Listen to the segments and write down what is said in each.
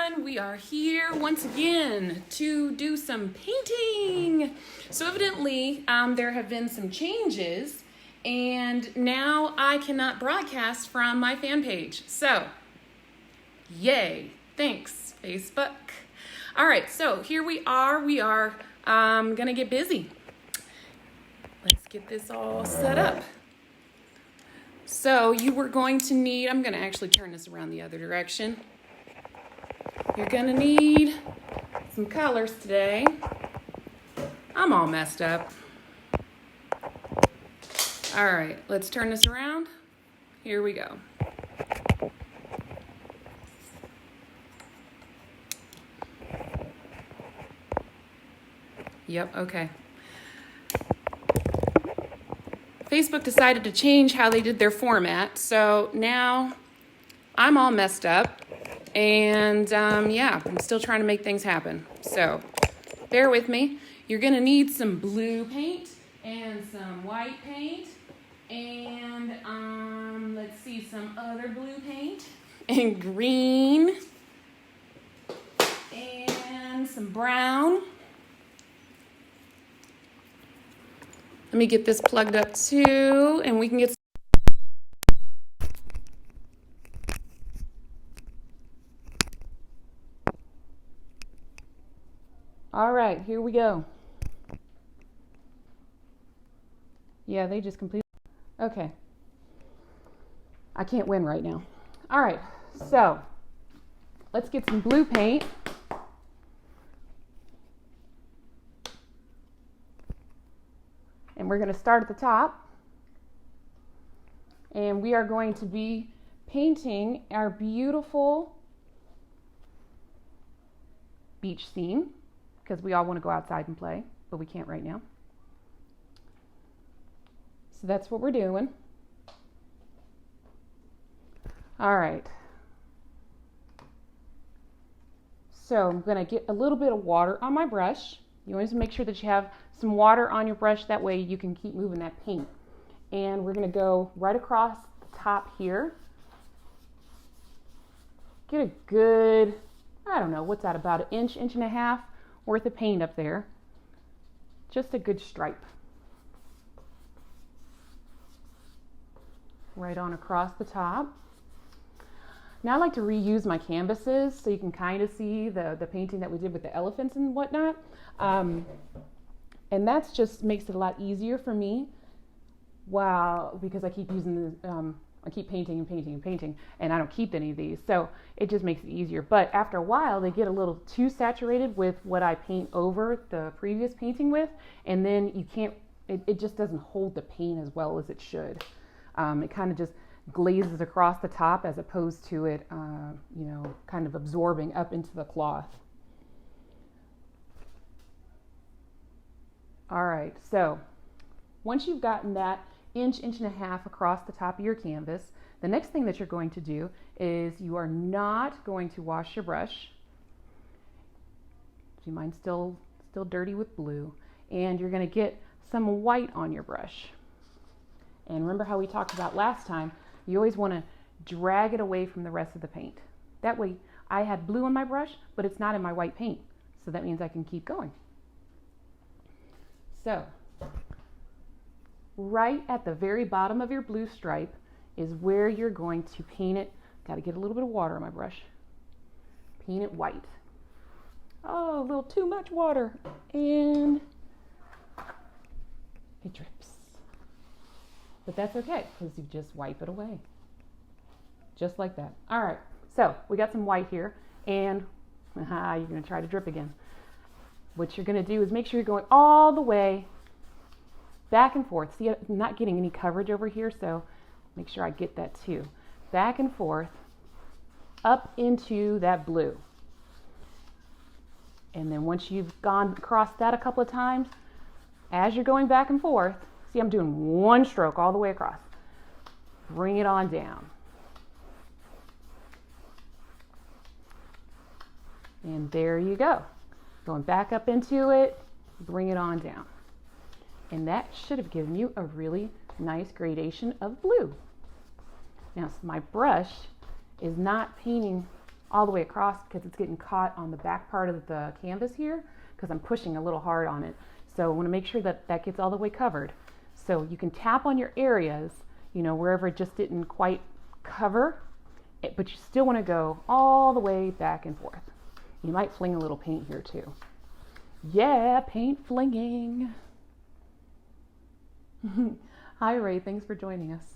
everyone. We are here once again to do some painting. So evidently there have been some changes and now I cannot broadcast from my fan page. So yay, thanks Facebook. All right, so here we are. We are gonna get busy. Let's get this all set up. So you were going to need, I'm going to actually turn this around the other direction. You're going to need some colors today. I'm all messed up. All right, let's turn this around. Here we go. Yep, okay. Facebook decided to change how they did their format, so now I'm all messed up, and yeah, I'm still trying to make things happen. So bear with me. You're gonna need some blue paint and some white paint, and let's see, some other blue paint and green and some brown. Let me get this plugged up too, and we can get. All right, here we go. Yeah, they just completely. Okay. I can't win right now. All right, so let's get some blue paint. And we're going to start at the top, and we are going to be painting our beautiful beach scene, because we all want to go outside and play, but we can't right now. So that's what we're doing. All right. So I'm going to get a little bit of water on my brush. You always make sure that you have some water on your brush, that way you can keep moving that paint. And we're going to go right across the top here. Get a good, I don't know, what's that, about an inch and a half worth of paint up there. Just a good stripe. Right on across the top. Now I like to reuse my canvases so you can kind of see the painting that we did with the elephants and whatnot. And that's just makes it a lot easier for me. Wow, because I keep using the, I keep painting and painting and painting, and I don't keep any of these. So it just makes it easier. But after a while, they get a little too saturated with what I paint over the previous painting with, and then you can't, it just doesn't hold the paint as well as it should. It kind of just glazes across the top as opposed to it, you know, kind of absorbing up into the cloth. All right, so once you've gotten that inch and a half across the top of your canvas, the next thing that you're going to do is you are not going to wash your brush. See, mine's still dirty with blue, and you're going to get some white on your brush. And remember how we talked about last time, you always want to drag it away from the rest of the paint. That way I had blue on my brush, but it's not in my white paint. So that means I can keep going. So right at the very bottom of your blue stripe is where you're going to paint it. Got to get a little bit of water on my brush. Paint it white. Oh, a little too much water. And it drips. But that's okay, because you just wipe it away. Just like that. All right, so we got some white here, and you're going to try to drip again. What you're going to do is make sure you're going all the way back and forth. See, I'm not getting any coverage over here, so make sure I get that too. Back and forth, up into that blue. And then once you've gone across that a couple of times, as you're going back and forth, see, I'm doing one stroke all the way across. Bring it on down. And there you go. Going back up into it, bring it on down. And that should have given you a really nice gradation of blue. Now, my brush is not painting all the way across because it's getting caught on the back part of the canvas here because I'm pushing a little hard on it. So I want to make sure that that gets all the way covered. So you can tap on your areas, you know, wherever it just didn't quite cover, but you still want to go all the way back and forth. You might fling a little paint here too. Yeah, paint flinging. Hi Ray, thanks for joining us.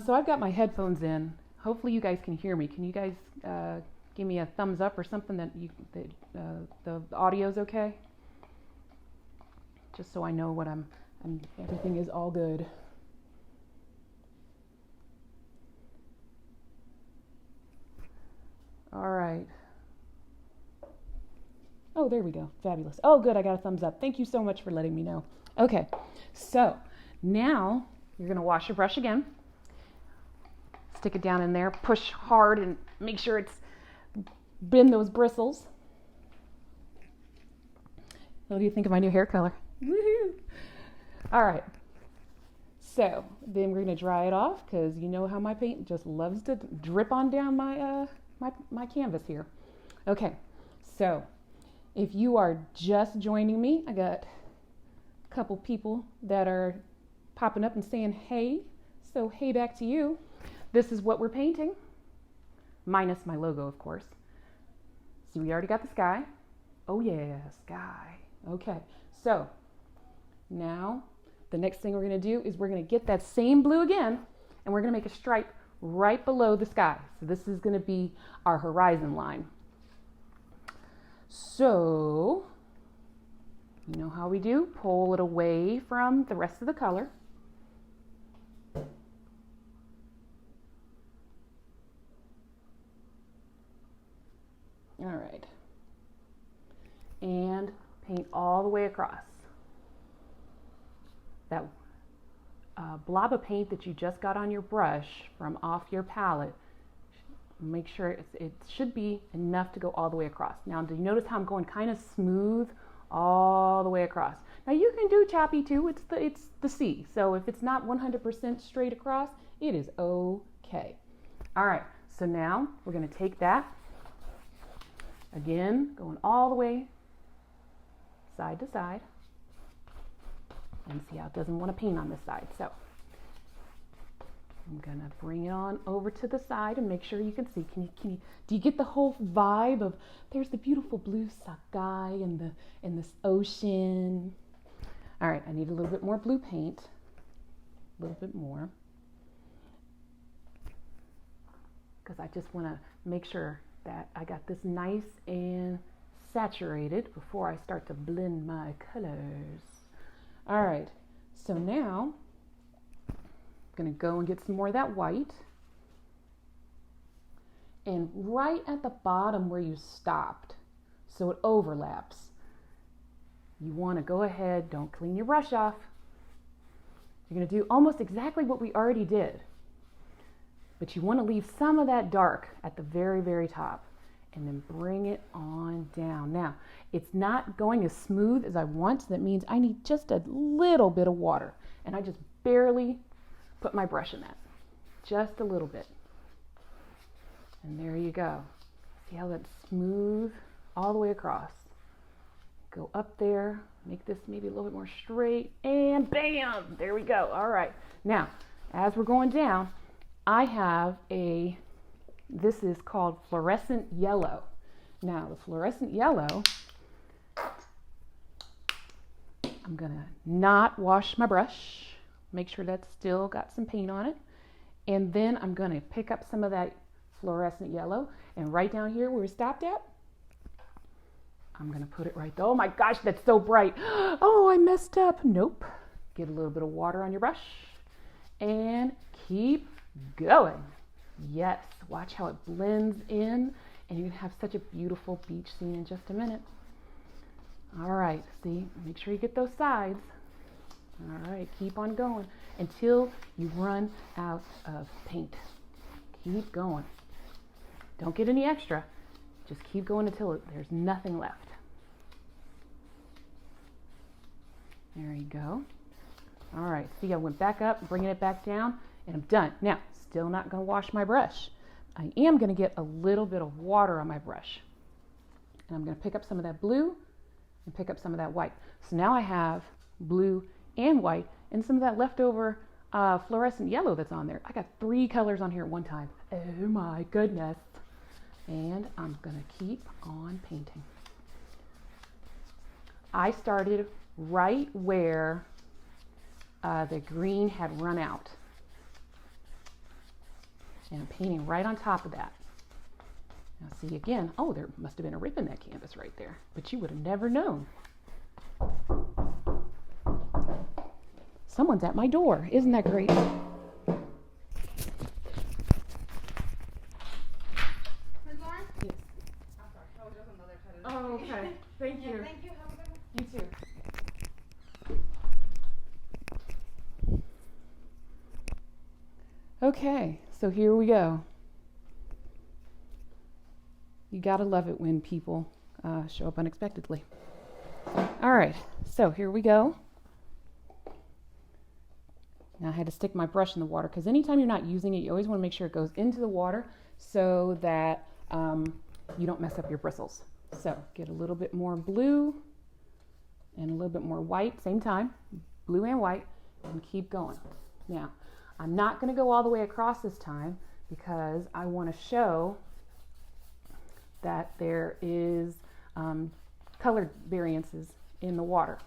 So I've got my headphones in. Hopefully you guys can hear me. Can you guys give me a thumbs up or something that the audio's okay? Just so I know what everything is all good. All right. Oh, there we go. Fabulous. Oh, good. I got a thumbs up. Thank you so much for letting me know. Okay. So now you're going to wash your brush again. Stick it down in there. Push hard and make sure it's bend those bristles. What do you think of my new hair color? Woohoo! All right. So then we're going to dry it off because you know how my paint just loves to drip on down my canvas here. Okay. So if you are just joining me, I got a couple people that are popping up and saying, hey. So hey back to you. This is what we're painting, minus my logo, of course. See, we already got the sky. Oh yeah, sky. Okay, so now the next thing we're gonna do is we're gonna get that same blue again, and we're gonna make a stripe right below the sky. So this is gonna be our horizon line. So, you know how we do? Pull it away from the rest of the color. All right. And paint all the way across. That blob of paint that you just got on your brush from off your palette, make sure it should be enough to go all the way across. Now, do you notice how I'm going kind of smooth all the way across? Now, you can do choppy too. It's the sea. So if it's not 100% straight across, it is okay. All right. So now we're going to take that. Again, going all the way side to side. And see how it doesn't want to paint on this side. So I'm going to bring it on over to the side and make sure you can see. Do you get the whole vibe of there's the beautiful blue sky and this ocean? All right, I need a little bit more blue paint. A little bit more. Because I just want to make sure that I got this nice and saturated before I start to blend my colors. All right, so now I'm gonna go and get some more of that white. And right at the bottom where you stopped, so it overlaps, you wanna go ahead, don't clean your brush off. You're gonna do almost exactly what we already did. But you want to leave some of that dark at the very, very top and then bring it on down. Now, it's not going as smooth as I want. So that means I need just a little bit of water. And I just barely put my brush in that. Just a little bit. And there you go. See how that's smooth all the way across. Go up there, make this maybe a little bit more straight, and bam, there we go. All right. Now, as we're going down, I have this is called fluorescent yellow. Now, the fluorescent yellow, I'm gonna not wash my brush, make sure that's still got some paint on it. And then I'm gonna pick up some of that fluorescent yellow, and right down here where we stopped at, I'm gonna put it right there. Oh my gosh, that's so bright. Oh, I messed up. Nope. Get a little bit of water on your brush and keep going. Yes, watch how it blends in, and you're gonna have such a beautiful beach scene in just a minute. All right, see, make sure you get those sides. All right, keep on going until you run out of paint. Keep going. Don't get any extra. Just keep going until there's nothing left. There you go. All right, see, I went back up, bringing it back down, and I'm done. Now, still not going to wash my brush. I am going to get a little bit of water on my brush. And I'm going to pick up some of that blue and pick up some of that white. So now I have blue and white and some of that leftover fluorescent yellow that's on there. I got 3 colors on here at one time. Oh my goodness. And I'm going to keep on painting. I started right where the green had run out. And I'm painting right on top of that. Now see again, oh, there must have been a rip in that canvas right there, but you would have never known. Someone's at my door. Isn't that great? Miss Lauren? Yes. I'm sorry, I was just on the other side of the Oh, okay. Thank you. Thank you. Have a good one. You too. Okay, so here we go. You gotta love it when people show up unexpectedly. All right, so here we go. Now I had to stick my brush in the water because anytime you're not using it, you always want to make sure it goes into the water so that you don't mess up your bristles. So get a little bit more blue and a little bit more white, same time, blue and white, and keep going. Now, I'm not going to go all the way across this time because I want to show that there is color variances in the water.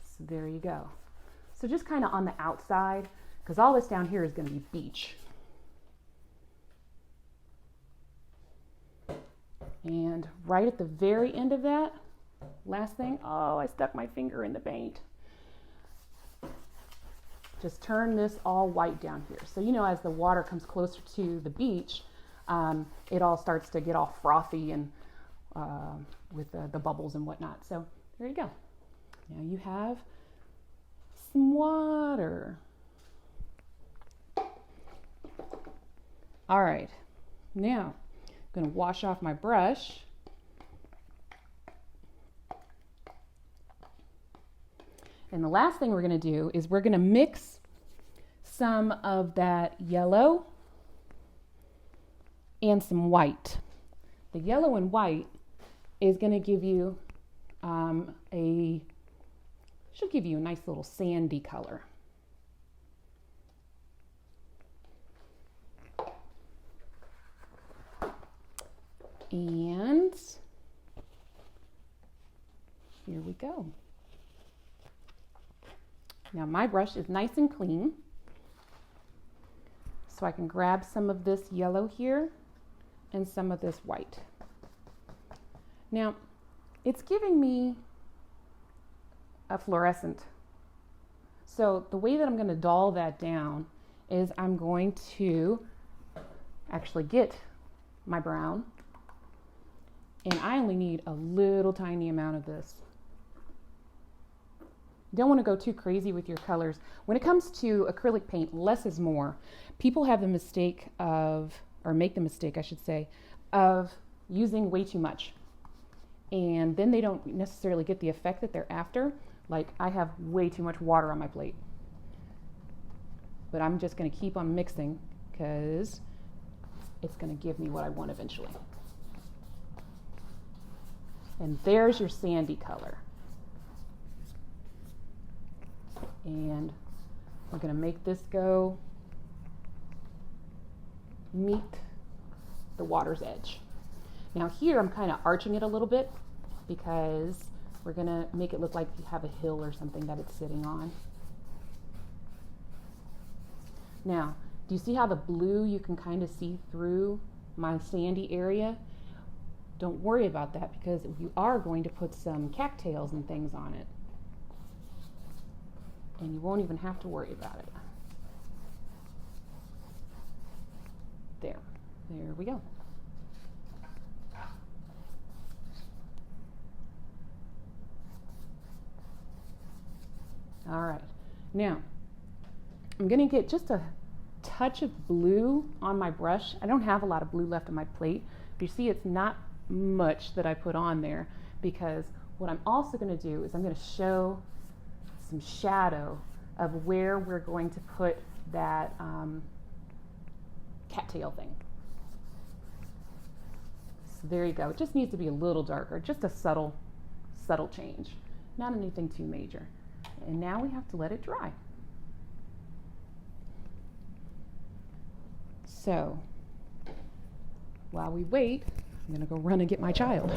So there you go. So just kind of on the outside, because all this down here is going to be beach. And right at the very end of that, last thing, oh, I stuck my finger in the paint. Just turn this all white down here. So you know, as the water comes closer to the beach, it all starts to get all frothy and with the bubbles and whatnot. So there you go. Now you have some water. All right, now I'm going to wash off my brush. And the last thing we're going to do is we're going to mix some of that yellow and some white. The yellow and white is going to give you should give you a nice little sandy color. And here we go. Now my brush is nice and clean, so I can grab some of this yellow here and some of this white. Now it's giving me a fluorescent. So the way that I'm going to dull that down is I'm going to actually get my brown, and I only need a little tiny amount of this. You don't want to go too crazy with your colors. When it comes to acrylic paint, less is more. People have the mistake of, or make the mistake, I should say, of using way too much. And then they don't necessarily get the effect that they're after. Like I have way too much water on my plate. But I'm just going to keep on mixing because it's going to give me what I want eventually. And there's your sandy color. And we're going to make this go meet the water's edge. Now here I'm kind of arching it a little bit because we're going to make it look like you have a hill or something that it's sitting on. Now, do you see how the blue you can kind of see through my sandy area? Don't worry about that because you are going to put some cattails and things on it. And you won't even have to worry about it. There we go. All right, now I'm gonna get just a touch of blue on my brush. I don't have a lot of blue left on my plate, but you see it's not much that I put on there because what I'm also gonna do is I'm gonna show some shadow of where we're going to put that cattail thing. So there you go. It just needs to be a little darker, just a subtle change, not anything too major. And now we have to let it dry. So while we wait, I'm gonna go run and get my child.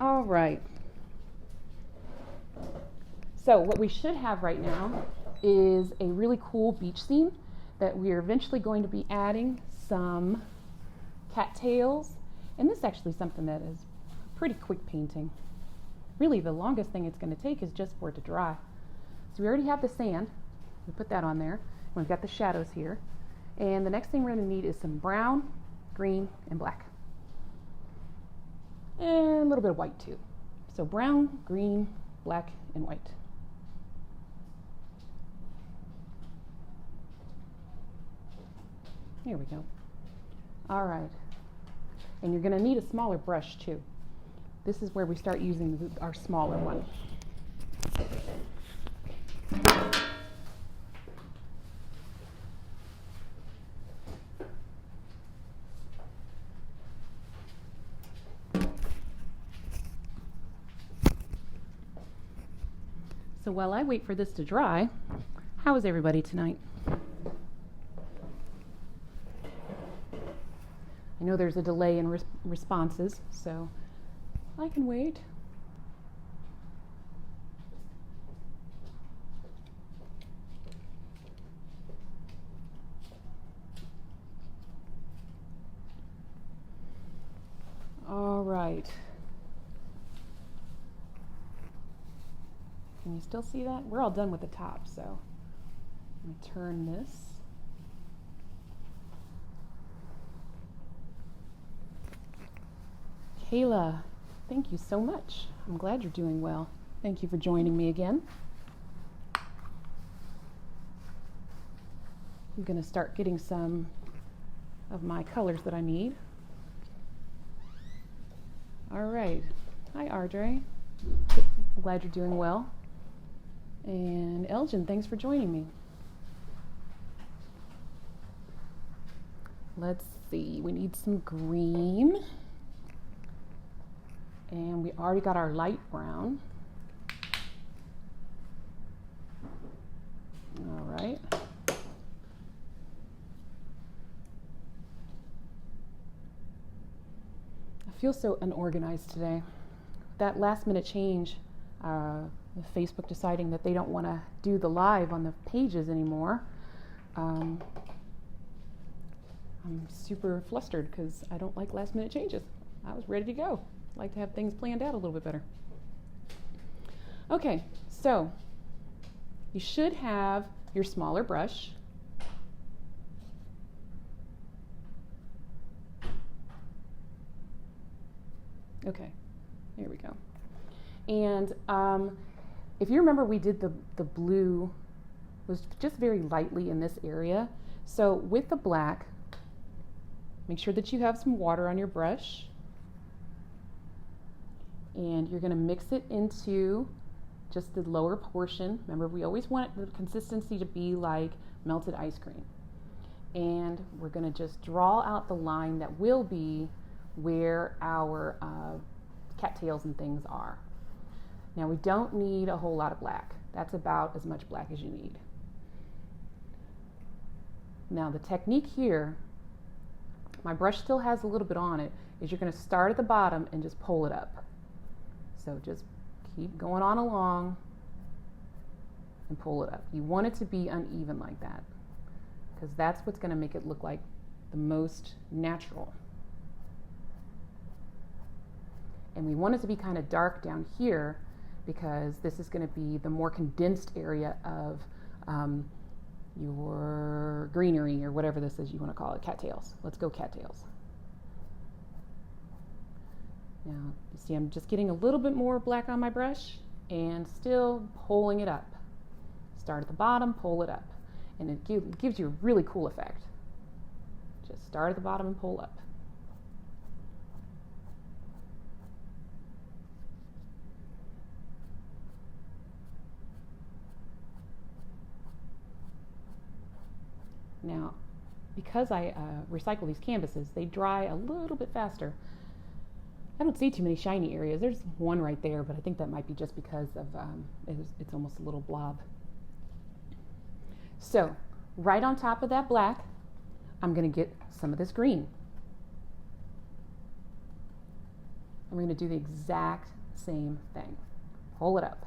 All right. So what we should have right now is a really cool beach scene that we are eventually going to be adding some cattails. And this is actually something that is pretty quick painting. Really, the longest thing it's going to take is just for it to dry. So we already have the sand. We put that on there. We've got the shadows here. And the next thing we're going to need is some brown, green, and black. And a little bit of white too. So brown, green, black, and white. Here we go. All right. And you're going to need a smaller brush too. This is where we start using our smaller one. So while I wait for this to dry, how is everybody tonight? I know there's a delay in responses, so I can wait. All right. Can you still see that? We're all done with the top, so I'm going to turn this. Kayla, thank you so much. I'm glad you're doing well. Thank you for joining me again. I'm going to start getting some of my colors that I need. All right. Hi, Ardre. I'm glad you're doing well. And Elgin, thanks for joining me. Let's see, we need some green. And we already got our light brown. All right. I feel so unorganized today. That last minute change, Facebook deciding that they don't want to do the live on the pages anymore. I'm super flustered because I don't like last minute changes. I was ready to go. I like to have things planned out a little bit better. Okay, so you should have your smaller brush. Okay, here we go. And if you remember, we did the blue was just very lightly in this area. So with the black, make sure that you have some water on your brush. And you're going to mix it into just the lower portion. Remember, we always want the consistency to be like melted ice cream. And we're going to just draw out the line that will be where our cattails and things are. Now, we don't need a whole lot of black. That's about as much black as you need. Now, the technique here, my brush still has a little bit on it, is you're going to start at the bottom and just pull it up. So just keep going on along and pull it up. You want it to be uneven like that, because that's what's going to make it look like the most natural. And we want it to be kind of dark down here, because this is going to be the more condensed area of your greenery, or whatever this is you want to call it, cattails. Let's go cattails. Now, you see I'm just getting a little bit more black on my brush and still pulling it up. Start at the bottom, pull it up. And it gives you a really cool effect. Just start at the bottom and pull up. Now, because I recycle these canvases, they dry a little bit faster. I don't see too many shiny areas. There's one right there, but I think that might be just because of it's almost a little blob. So, right on top of that black, I'm going to get some of this green. I'm going to do the exact same thing. Pull it up.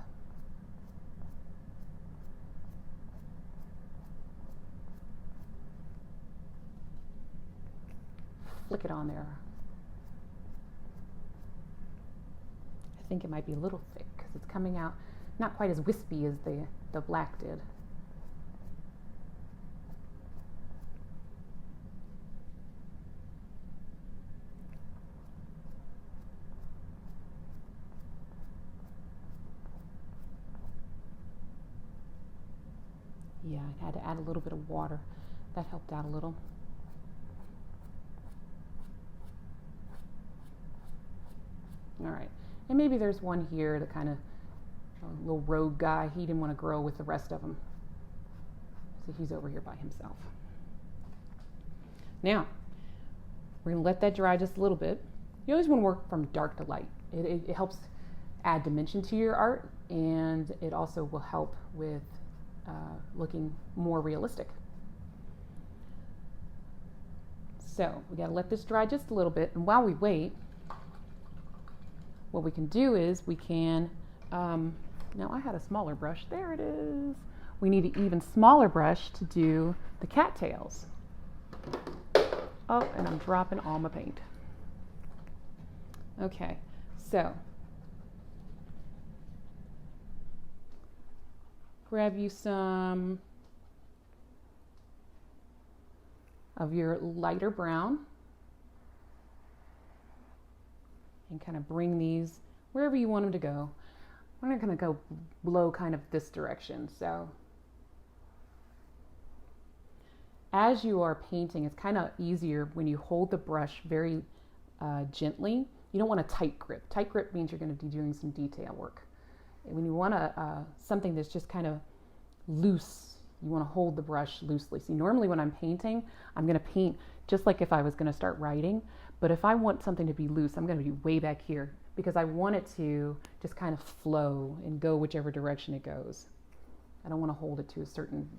Flick it on there. I think it might be a little thick because it's coming out not quite as wispy as the black did. Yeah, I had to add a little bit of water. That helped out a little. All right, and maybe there's one here that kind of, a little rogue guy. He didn't want to grow with the rest of them. So he's over here by himself. Now, we're going to let that dry just a little bit. You always want to work from dark to light. It helps add dimension to your art, and it also will help with looking more realistic. So we got to let this dry just a little bit, and while we wait, what we can do is we can, now I had a smaller brush, there it is. We need an even smaller brush to do the cattails. Oh, and I'm dropping all my paint. Okay, so grab you some of your lighter brown and kind of bring these wherever you want them to go. I'm not going to go blow kind of this direction. So as you are painting, it's kind of easier when you hold the brush very gently. You don't want a tight grip. Tight grip means you're going to be doing some detail work. When you want something that's just kind of loose, you want to hold the brush loosely. See, normally when I'm painting, I'm going to paint just like if I was going to start writing. But if I want something to be loose, I'm going to be way back here because I want it to just kind of flow and go whichever direction it goes. I don't want to hold it to a certain,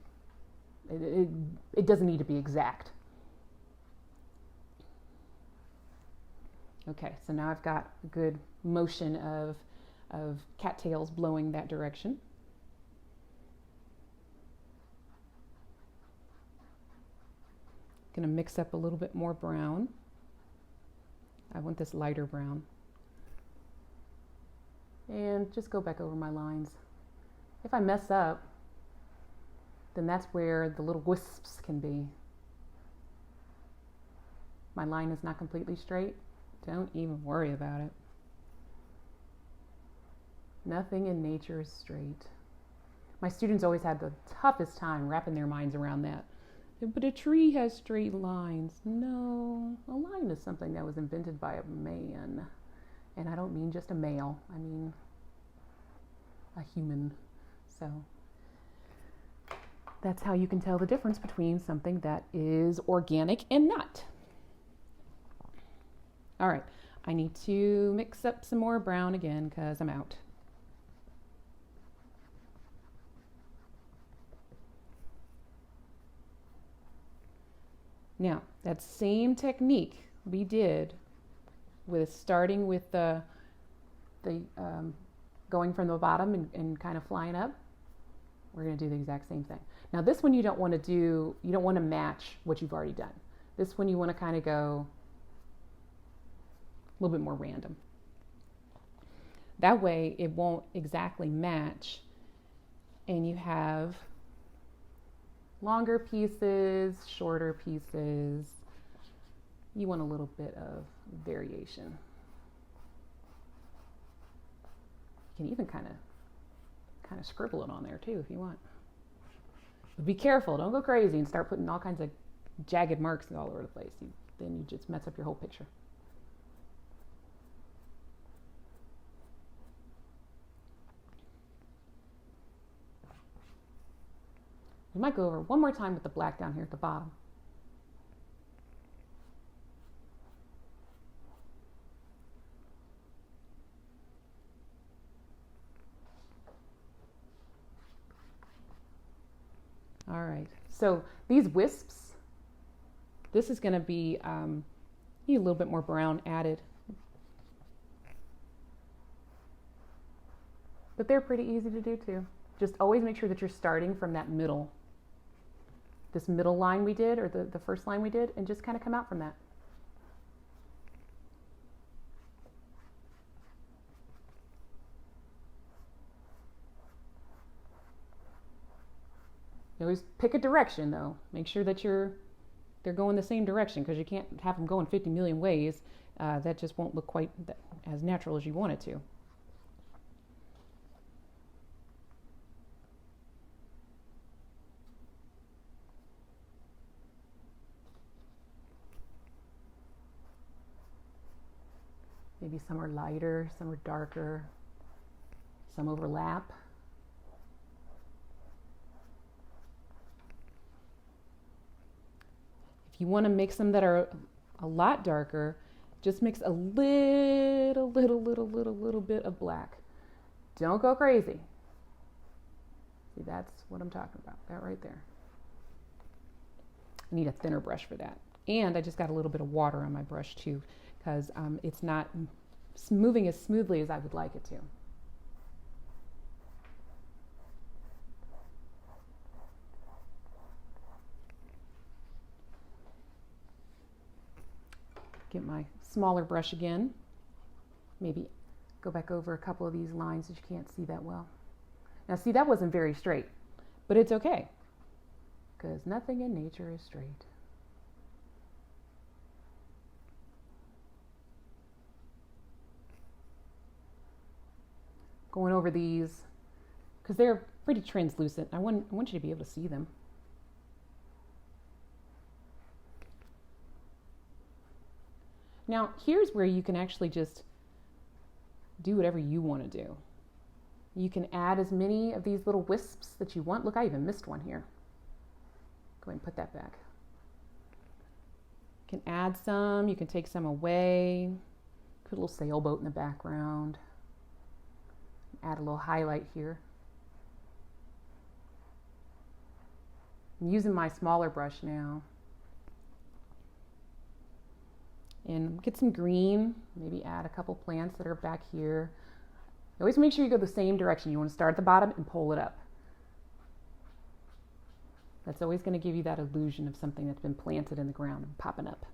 it doesn't need to be exact. Okay, so now I've got a good motion of cattails blowing that direction. Gonna mix up a little bit more brown. I want this lighter brown. And just go back over my lines. If I mess up, then that's where the little wisps can be. My line is not completely straight. Don't even worry about it. Nothing in nature is straight. My students always had the toughest time wrapping their minds around that. But a tree has straight lines. No, a line is something that was invented by a man. And I don't mean just a male, I mean a human. So that's how you can tell the difference between something that is organic and not. All right, I need to mix up some more brown again because I'm out. Now, that same technique we did with starting with the going from the bottom and kind of flying up, we're going to do the exact same thing. Now, this one you don't want to match what you've already done. This one you want to kind of go a little bit more random. That way it won't exactly match and you have longer pieces, shorter pieces. You want a little bit of variation. You can even kind of scribble it on there too if you want. But be careful, don't go crazy and start putting all kinds of jagged marks all over the place. Then you just mess up your whole picture. We might go over one more time with the black down here at the bottom. All right, so these wisps, this is going to be need a little bit more brown added. But they're pretty easy to do too. Just always make sure that you're starting from that middle, this middle line we did, or the first line we did, and just kind of come out from that. You always pick a direction though. Make sure that they're going the same direction, because you can't have them going 50 million ways. That just won't look quite as natural as you want it to. Maybe some are lighter, some are darker, some overlap. If you want to mix them that are a lot darker, just mix a little bit of black. Don't go crazy. See, that's what I'm talking about, that right there. I need a thinner brush for that. And I just got a little bit of water on my brush too, because it's not moving as smoothly as I would like it to. Get my smaller brush again. Maybe go back over a couple of these lines that you can't see that well. Now see, that wasn't very straight, but it's okay, because nothing in nature is straight. Going over these, because they're pretty translucent. I want you to be able to see them. Now, here's where you can actually just do whatever you want to do. You can add as many of these little wisps that you want. Look, I even missed one here. Go ahead and put that back. You can add some, you can take some away. Put a little sailboat in the background. Add a little highlight here. I'm using my smaller brush now. And get some green, maybe add a couple plants that are back here. Always make sure you go the same direction. You want to start at the bottom and pull it up. That's always going to give you that illusion of something that's been planted in the ground and popping up.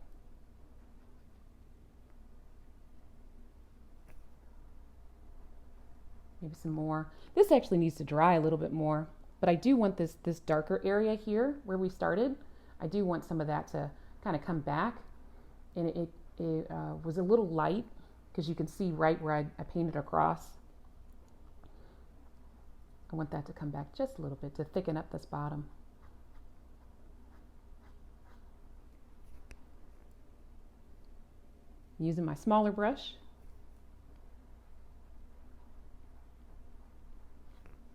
Maybe some more. This actually needs to dry a little bit more, but I do want this darker area here where we started. I do want some of that to kind of come back. And it was a little light, because you can see right where I painted across. I want that to come back just a little bit to thicken up this bottom. Using my smaller brush.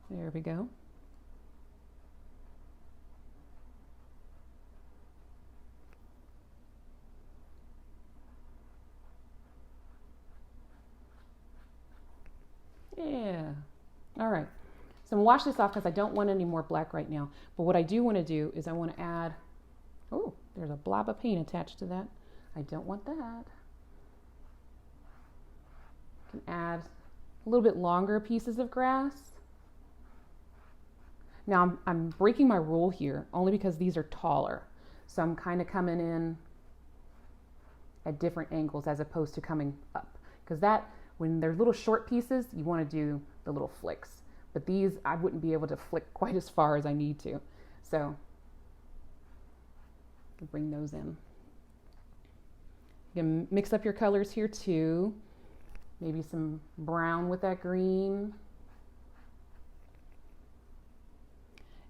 There we go. Yeah. All right. So I'm gonna wash this off because I don't want any more black right now. But what I do want to do is I want to add, oh, there's a blob of paint attached to that. I don't want that. I can add a little bit longer pieces of grass. Now I'm breaking my rule here only because these are taller. So I'm kind of coming in at different angles as opposed to coming up. Because that, when they're little short pieces, you want to do the little flicks. But these, I wouldn't be able to flick quite as far as I need to. So bring those in. You can mix up your colors here too. Maybe some brown with that green.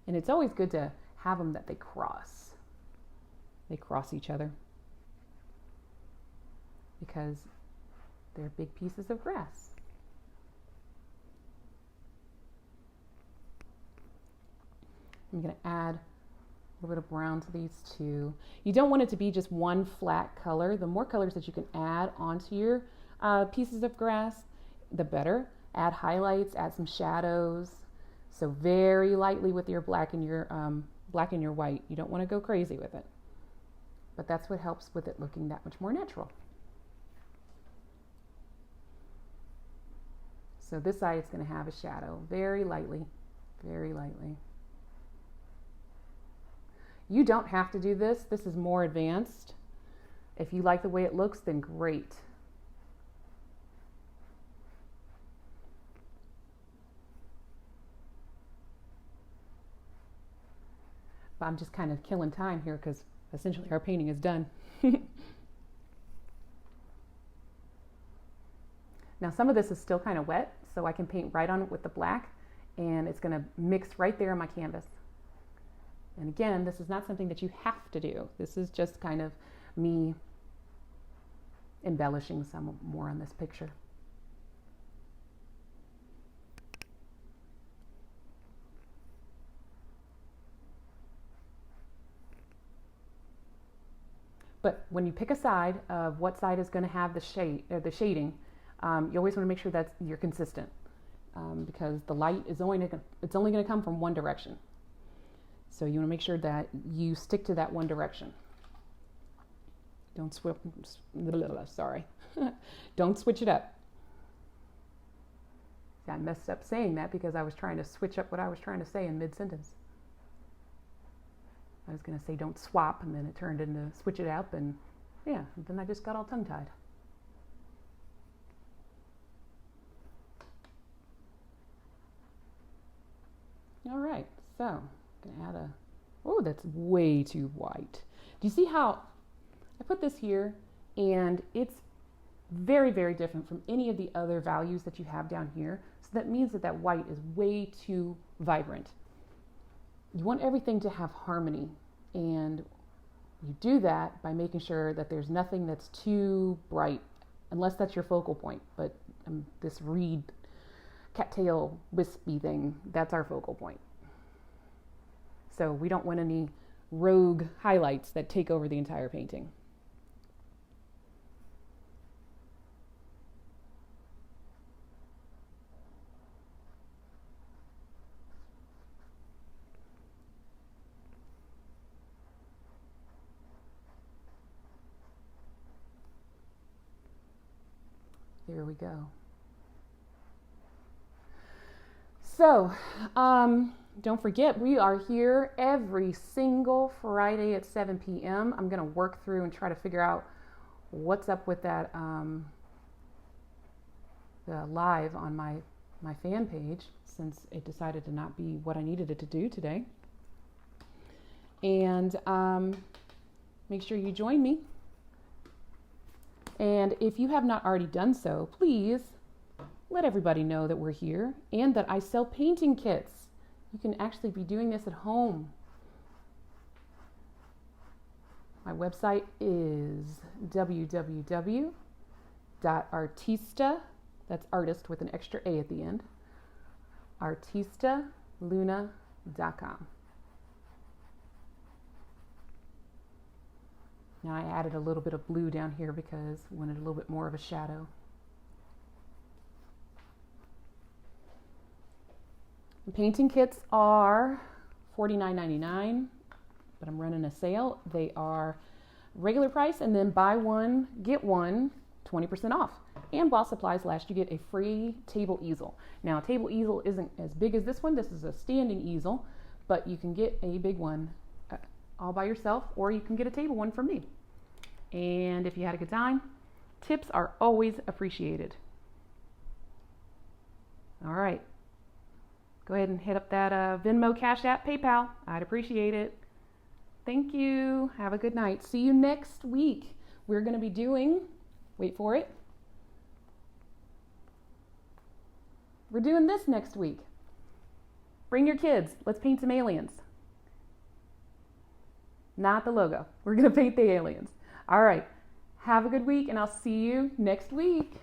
And it's always good to have them that they cross. They cross each other because they're big pieces of grass. I'm going to add a little bit of brown to these two. You don't want it to be just one flat color. The more colors that you can add onto your pieces of grass, the better. Add highlights, add some shadows. So very lightly with your black and your white. You don't want to go crazy with it. But that's what helps with it looking that much more natural. So this side is going to have a shadow, very lightly, very lightly. You don't have to do this. This is more advanced. If you like the way it looks, then great. But I'm just kind of killing time here because essentially our painting is done. Now some of this is still kind of wet, so I can paint right on it with the black, and it's going to mix right there on my canvas. And again, this is not something that you have to do. This is just kind of me embellishing some more on this picture. But when you pick a side of what side is going to have the shade or the shading, you always want to make sure that you're consistent, because the light is only going to come from one direction. So you want to make sure that you stick to that one direction. Don't Don't switch it up. See, I messed up saying that because I was trying to switch up what I was trying to say in mid-sentence. I was going to say don't swap, and then it turned into switch it up, and yeah, then I just got all tongue-tied. All right, so I'm going to add a, oh, that's way too white. Do you see how I put this here, and it's very, very different from any of the other values that you have down here. So that means that that white is way too vibrant. You want everything to have harmony, and you do that by making sure that there's nothing that's too bright, unless that's your focal point. But this reed cattail wispy thing, that's our focal point. So we don't want any rogue highlights that take over the entire painting. There we go. So, don't forget, we are here every single Friday at 7 p.m. I'm going to work through and try to figure out what's up with that the live on my fan page, since it decided to not be what I needed it to do today. And make sure you join me. And if you have not already done so, please let everybody know that we're here and that I sell painting kits. You can actually be doing this at home. My website is www.artista, that's artist with an extra A at the end, artistaluna.com. Now I added a little bit of blue down here because I wanted a little bit more of a shadow. The painting kits are $49.99, but I'm running a sale. They are regular price, and then buy one, get one, 20% off. And while supplies last, you get a free table easel. Now, a table easel isn't as big as this one. This is a standing easel, but you can get a big one all by yourself, or you can get a table one from me. And if you had a good time, tips are always appreciated. All right. Go ahead and hit up that Venmo, Cash App, PayPal. I'd appreciate it. Thank you. Have a good night. See you next week. We're going to be doing, wait for it, We're doing this next week. Bring your kids. Let's paint some aliens. Not the logo. We're going to paint the aliens. All right. Have a good week, and I'll see you next week.